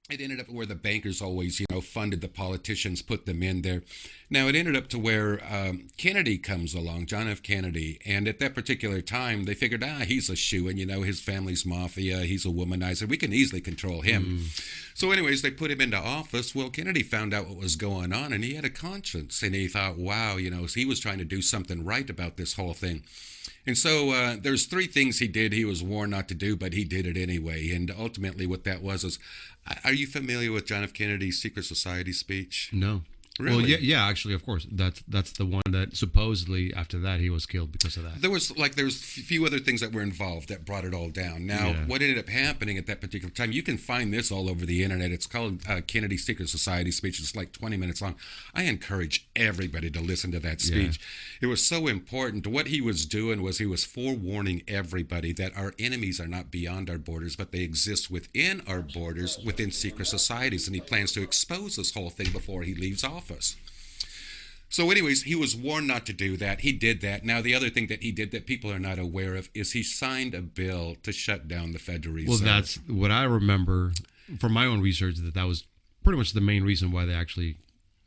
it ended up where the bankers always, funded the politicians, put them in there. Now it ended up to where Kennedy comes along, John F. Kennedy, and at that particular time they figured, he's a shoo-in, his family's mafia, he's a womanizer, we can easily control him. So, anyways, they put him into office. Well, Kennedy found out what was going on, and he had a conscience, and he thought, wow, he was trying to do something right about this whole thing. And so there's three things he did he was warned not to do, but he did it anyway. And ultimately what that was is, are you familiar with John F. Kennedy's Secret Society speech? No. Really? Well, yeah, actually, of course. That's the one that supposedly after that he was killed because of that. There's a few other things that were involved that brought it all down. Now, what ended up happening at that particular time, you can find this all over the internet. It's called Kennedy's Secret Society speech. It's like 20 minutes long. I encourage everybody to listen to that speech. Yeah. It was so important. What he was doing was he was forewarning everybody that our enemies are not beyond our borders, but they exist within our borders, within secret societies, and he plans to expose this whole thing before he leaves office. So anyways, he was warned not to do that. He did that. Now, the other thing that he did that people are not aware of is he signed a bill to shut down the Federal Reserve. Well, that's what I remember from my own research, that was pretty much the main reason why they actually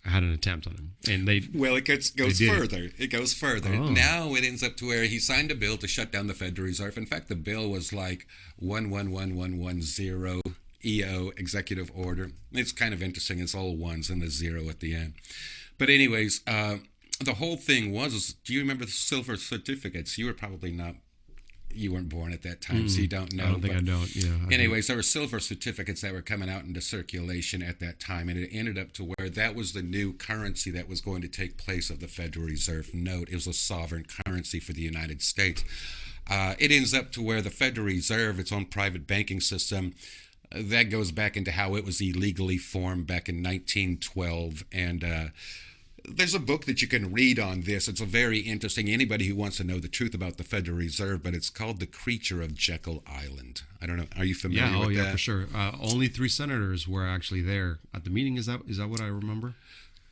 had an attempt on him. And it goes further. It goes further. Oh. Now it ends up to where he signed a bill to shut down the Federal Reserve. In fact, the bill was like 111110 EO, executive order. It's kind of interesting. It's all ones and a zero at the end. But anyways, the whole thing was, do you remember the silver certificates? You were probably not, you weren't born at that time, so you don't know. I don't think I don't, yeah. Anyways, there were silver certificates that were coming out into circulation at that time, and it ended up to where that was the new currency that was going to take place of the Federal Reserve note. It was a sovereign currency for the United States. It ends up to where the Federal Reserve, its own private banking system, that goes back into how it was illegally formed back in 1912. And there's a book that you can read on this. It's a very interesting, anybody who wants to know the truth about the Federal Reserve, but it's called The Creature of Jekyll Island. I don't know. Are you familiar with that? Yeah, for sure. Only 3 senators were actually there at the meeting. Is that what I remember?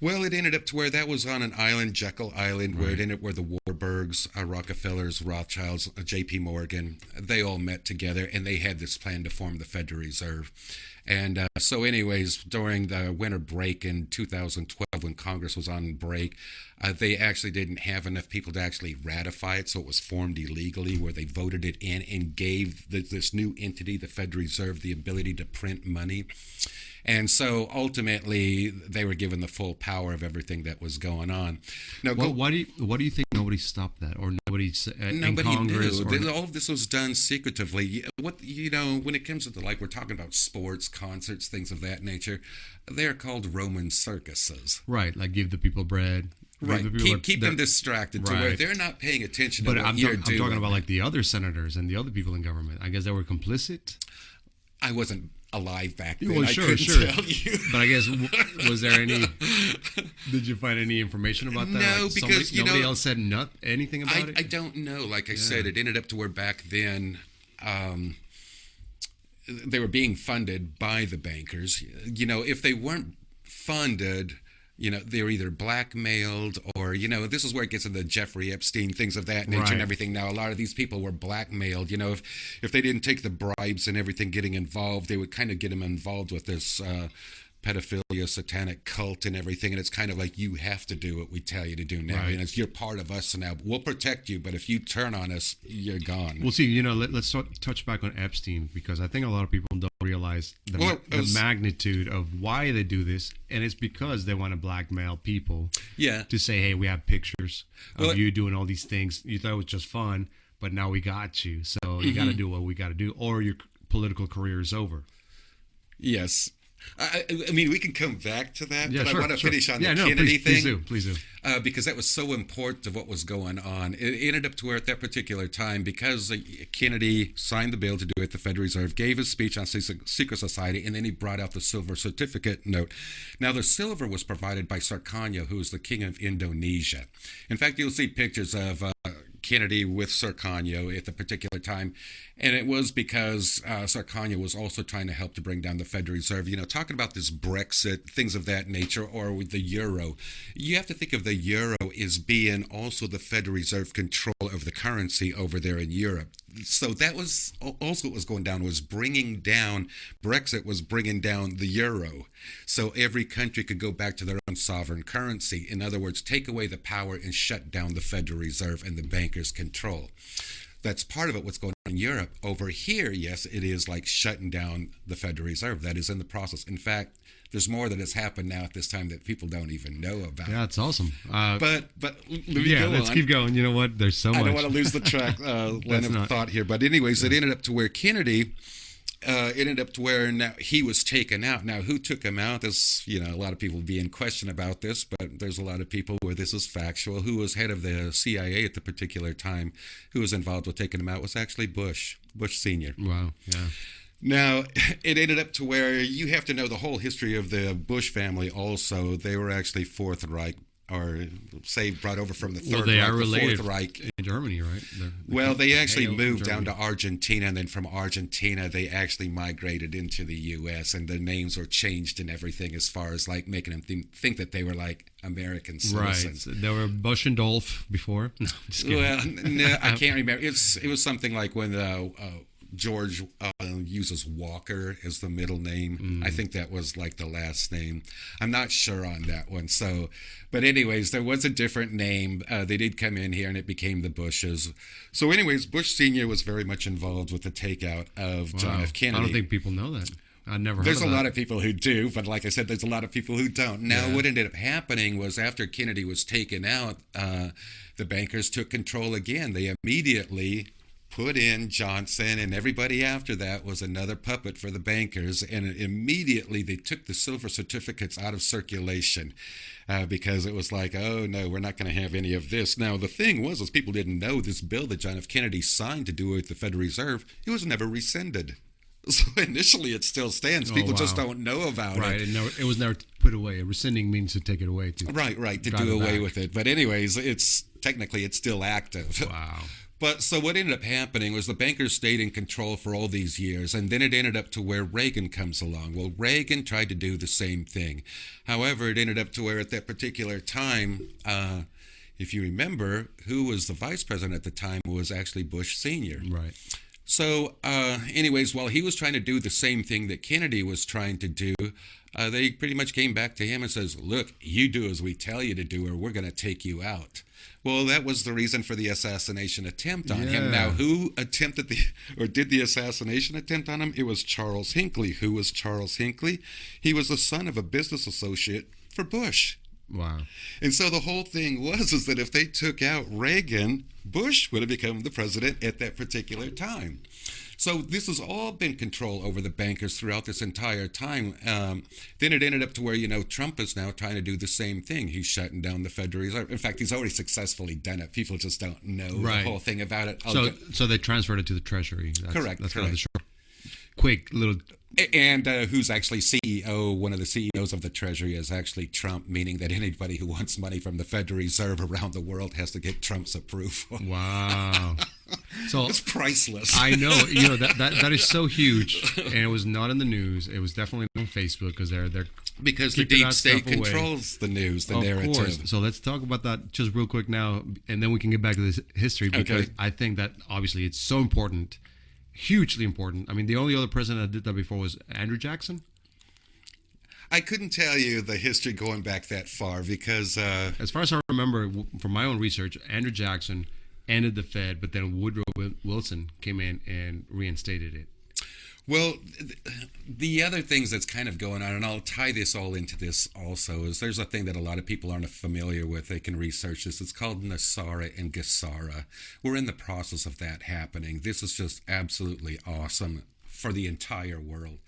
Well, it ended up to where that was on an island, Jekyll Island, where it ended up where the Warburgs, Rockefellers, Rothschilds, J.P. Morgan, they all met together, and they had this plan to form the Federal Reserve. And so anyways, during the winter break in 2012, when Congress was on break, they actually didn't have enough people to actually ratify it, so it was formed illegally, where they voted it in and gave this new entity, the Federal Reserve, the ability to print money. And so ultimately, they were given the full power of everything that was going on. Now, why do you think nobody stopped that, or nobody in Congress? Knew. All of this was done secretively. When it comes to we're talking about sports, concerts, things of that nature, they're called Roman circuses. Right, like give the people bread. Right, keep them distracted to where they're not paying attention to what you're doing. I'm talking about like the other senators and the other people in government. I guess they were complicit. I wasn't alive back then. Well, I couldn't tell you. But I guess, was there any, did you find any information about that? No, because nobody else said anything about it? I don't know. Like I said, it ended up to where back then they were being funded by the bankers. If they weren't funded, they were either blackmailed or, this is where it gets into Jeffrey Epstein, things of that nature and everything. Now, a lot of these people were blackmailed. If they didn't take the bribes and everything getting involved, they would kind of get them involved with this pedophilia, satanic cult and everything. And it's kind of like, you have to do what we tell you to do now. Right. You're part of us now. We'll protect you, but if you turn on us, you're gone. Well, see, let's touch back on Epstein, because I think a lot of people don't realize the magnitude of why they do this. And it's because they want to blackmail people to say, hey, we have pictures of you doing all these things. You thought it was just fun, but now we got you. So you got to do what we got to do, or your political career is over. Yes. I mean, we can come back to that, but I want to finish on the Kennedy thing. Please do. Because that was so important to what was going on. It ended up to where at that particular time, because Kennedy signed the bill to do it, the Federal Reserve gave his speech on secret society, and then he brought out the silver certificate note. Now, the silver was provided by Sukarno, who was the king of Indonesia. In fact, you'll see pictures of Kennedy with Sukarno at the particular time, and it was because Sukarno was also trying to help to bring down the Federal Reserve. Talking about this Brexit, things of that nature, or with the euro. You have to think of the euro as being also the Federal Reserve control of the currency over there in Europe. so that was also what was going down, was bringing down, Brexit was bringing down the euro. So every country could go back to their own sovereign currency. In other words, take away the power and shut down the Federal Reserve and the bankers' control. That's part of it, what's going on in Europe. Over here, yes, it is like shutting down the Federal Reserve. That is in the process. In fact, there's more that has happened now at this time that people don't even know about. Yeah, it's awesome. But let's keep going. You know what? There's so much. I don't want to lose the track line of thought here. But anyways, it ended up to where Kennedy ended up to where now he was taken out. Now, who took him out? There's, a lot of people be in question about this, but there's a lot of people where this is factual. Who was head of the CIA at the particular time, who was involved with taking him out, was actually Bush Sr. Wow, yeah. Now, it ended up to where you have to know the whole history of the Bush family also. They were actually Fourth Reich, or say brought over from the Third they Reich, are related the Fourth Reich. In Germany, right? They actually moved down to Argentina, and then from Argentina, they actually migrated into the U.S., and the names were changed and everything as far as like making them think that they were like American citizens. Right. They were Bush and Dolph before. No, just kidding. Well, no, I can't remember. It was something like when George uses Walker as the middle name. I think that was like the last name. I'm not sure on that one. So, but anyways, there was a different name. They did come in here and it became the Bushes. So anyways, Bush Sr. was very much involved with the takeout of John F. Kennedy. I don't think people know that. I never heard There's of a that. lot of people who do, but like I said, there's a lot of people who don't. Now, what ended up happening was after Kennedy was taken out, the bankers took control again. They immediately put in Johnson, and everybody after that was another puppet for the bankers, and immediately they took the silver certificates out of circulation because it was like, oh no, we're not going to have any of this. Now the thing was, people didn't know this bill that John F. Kennedy signed to do with the Federal Reserve, it was never rescinded. So initially it still stands. People just don't know about it. Right, it was never put away. Rescinding means to take it away. Right, to do away with it. But anyways, it's still active. Wow. But so what ended up happening was the bankers stayed in control for all these years, and then it ended up to where Reagan comes along. Well, Reagan tried to do the same thing. However, it ended up to where at that particular time, if you remember, who was the vice president at the time was actually Bush Sr. Right. So anyways, while he was trying to do the same thing that Kennedy was trying to do, they pretty much came back to him and says, look, you do as we tell you to do, or we're going to take you out. Well, that was the reason for the assassination attempt on him. Now, who attempted did the assassination attempt on him? It was Charles Hinckley. Who was Charles Hinckley? He was the son of a business associate for Bush. Wow. And so the whole thing is that if they took out Reagan, Bush would have become the president at that particular time. So this has all been control over the bankers throughout this entire time. Then it ended up to where, Trump is now trying to do the same thing. He's shutting down the Federal Reserve. In fact, he's already successful done it. People just don't know the whole thing about it. So they transferred it to the Treasury. Correct. That's kind of the short, quick little... And who's actually CEO, one of the CEOs of the Treasury is actually Trump, meaning that anybody who wants money from the Federal Reserve around the world has to get Trump's approval. Wow. So it's priceless. I know, that is so huge, and it was not in the news. It was definitely on Facebook because the deep state controls the news, the narrative. Of course. So let's talk about that just real quick now, and then we can get back to this history because I think that obviously it's so important. Hugely important. I mean, the only other president that did that before was Andrew Jackson. I couldn't tell you the history going back that far because... as far as I remember, from my own research, Andrew Jackson ended the Fed, but then Woodrow Wilson came in and reinstated it. Well, the other things that's kind of going on, and I'll tie this all into this also, is there's a thing that a lot of people aren't familiar with. They can research this. It's called Nasara and Gassara. We're in the process of that happening. This is just absolutely awesome for the entire world.